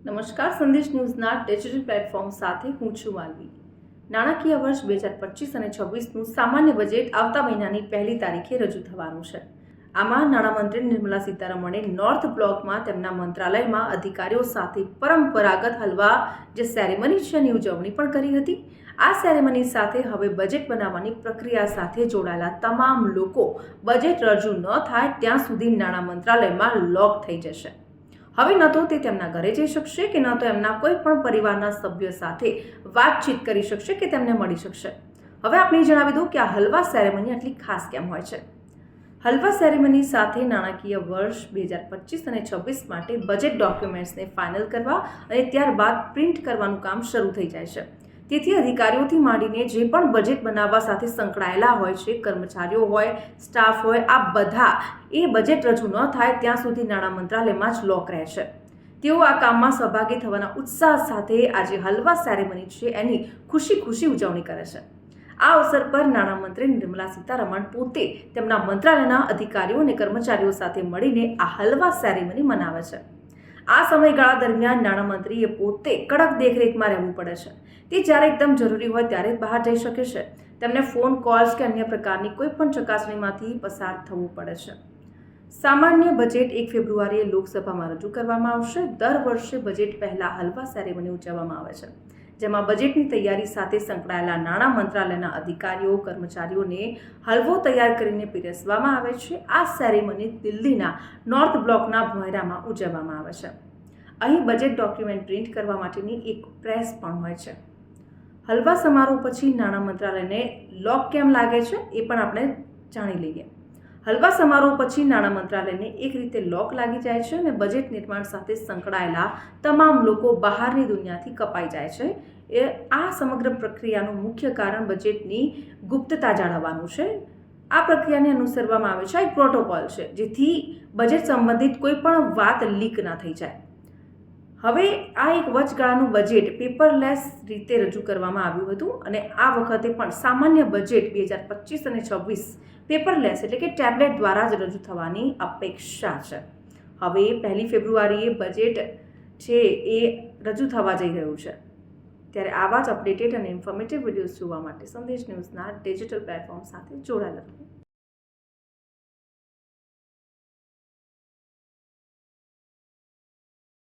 નમસ્કાર, સંદેશ ન્યૂઝના digital platform સાથે હું છું માલવી। નાણાકીય વર્ષ 2025 અને 26નું સામાન્ય બજેટ આવતા મહિનાની 1લી તારીખે રજૂ થવાનું છે। આમાં નાણામંત્રી નિર્મલા સીતારમણે નોર્થ બ્લોકમાં તેમના મંત્રાલયમાં અધિકારીઓ સાથે પરંપરાગત હલવા જે સેરેમની છે એની ઉજવણી પણ કરી હતી। આ સેરેમની સાથે હવે બજેટ બનાવવાની પ્રક્રિયા સાથે જોડાયેલા તમામ લોકો બજેટ રજૂ ન થાય ત્યાં સુધી નાણાં મંત્રાલયમાં લોક થઈ જશે। હવે ન તો તે તેમના ઘરે જઈ શકશે કે ન તો એમના કોઈ પણ પરિવારના સભ્ય સાથે વાતચીત કરી શકશે કે તેમને મળી શકશે। હવે આપણે જણાવી દઉં કે આ હલવા સેરેમની આટલી ખાસ કેમ હોય છે। હલવા સેરેમની સાથે નાણાકીય વર્ષ 2025 અને 26 માટે બજેટ ડોક્યુમેન્ટ્સને ફાઇનલ કરવા અને ત્યારબાદ પ્રિન્ટ કરવાનું કામ શરૂ થઈ જાય છે। તેથી અધિકારીઓથી માંડીને જે પણ બજેટ બનાવવા સાથે સંકળાયેલા હોય છે, કર્મચારીઓ હોય, સ્ટાફ હોય, આ બધા એ બજેટ રજૂ ન થાય ત્યાં સુધી નાણાં મંત્રાલયમાં જ લોક રહે છે। તેઓ આ કામમાં સહભાગી થવાના ઉત્સાહ સાથે આજે હલવા સેરેમની છે એની ખુશી ઉજવણી કરે છે। આ અવસર પર નાણામંત્રી નિર્મલા સીતારમણ પોતે તેમના મંત્રાલયના અધિકારીઓ અને કર્મચારીઓ સાથે મળીને આ હલવા સેરેમની મનાવે છે। આ સમયગાળા દરમિયાન નાણામંત્રીએ પોતે કડક દેખરેખમાં રહેવું પડે છે। તે જ્યારે એકદમ જરૂરી હોય ત્યારે જ બહાર જઈ શકે છે। તેમને ફોન કોલ્સ કે અન્ય પ્રકારની કોઈ પણ ચકાસણીમાંથી પસાર થવું પડે છે। સામાન્ય બજેટ 1 ફેબ્રુઆરીએ લોકસભામાં રજૂ કરવામાં આવશે। દર વર્ષે બજેટ પહેલા હલવા સેરેમની ઉજવવામાં આવે છે, જેમાં બજેટની તૈયારી સાથે સંકળાયેલા નાણાં મંત્રાલયના અધિકારીઓ કર્મચારીઓને હલવો તૈયાર કરીને પીરસવામાં આવે છે। આ સેરેમની દિલ્હીના નોર્થ બ્લોકના ભોયરામાં ઉજવવામાં આવે છે। અહીં બજેટ ડોક્યુમેન્ટ પ્રિન્ટ કરવા માટેની એક પ્રેસ પણ હોય છે। હલવા સમારોહ પછી નાણાં મંત્રાલયને લોક કેમ લાગે છે એ પણ આપણે જાણી લઈએ। હલવા સમારોહ પછી નાણાં મંત્રાલયને એક રીતે લોક લાગી જાય છે અને બજેટ નિર્માણ સાથે સંકળાયેલા તમામ લોકો બહારની દુનિયાથી કપાઈ જાય છે। આ સમગ્ર પ્રક્રિયાનું મુખ્ય કારણ બજેટની ગુપ્તતા જાળવવાનું છે। આ પ્રક્રિયાને અનુસરવામાં આવે છે, એક પ્રોટોકોલ છે, જેથી બજેટ સંબંધિત કોઈ પણ વાત લીક ના થઈ જાય। હવે આ એક વચગાળાનું બજેટ પેપરલેસ રીતે રજૂ કરવામાં આવ્યું હતું અને આ વખતે પણ સામાન્ય બજેટ 2025 અને 26 પેપરલેસ એટલે કે ટેબ્લેટ દ્વારા જ રજૂ થવાની અપેક્ષા છે। હવે 1 ફેબ્રુઆરીએ બજેટ છે એ રજૂ થવા જઈ રહ્યું છે। ત્યારે આવા જ અપડેટેડ અને ઇન્ફોર્મેટિવ વિડીયોઝ જોવા માટે સંદેશ ન્યૂઝના ડિજિટલ પ્લેટફોર્મ સાથે જોડાયેલા રહો।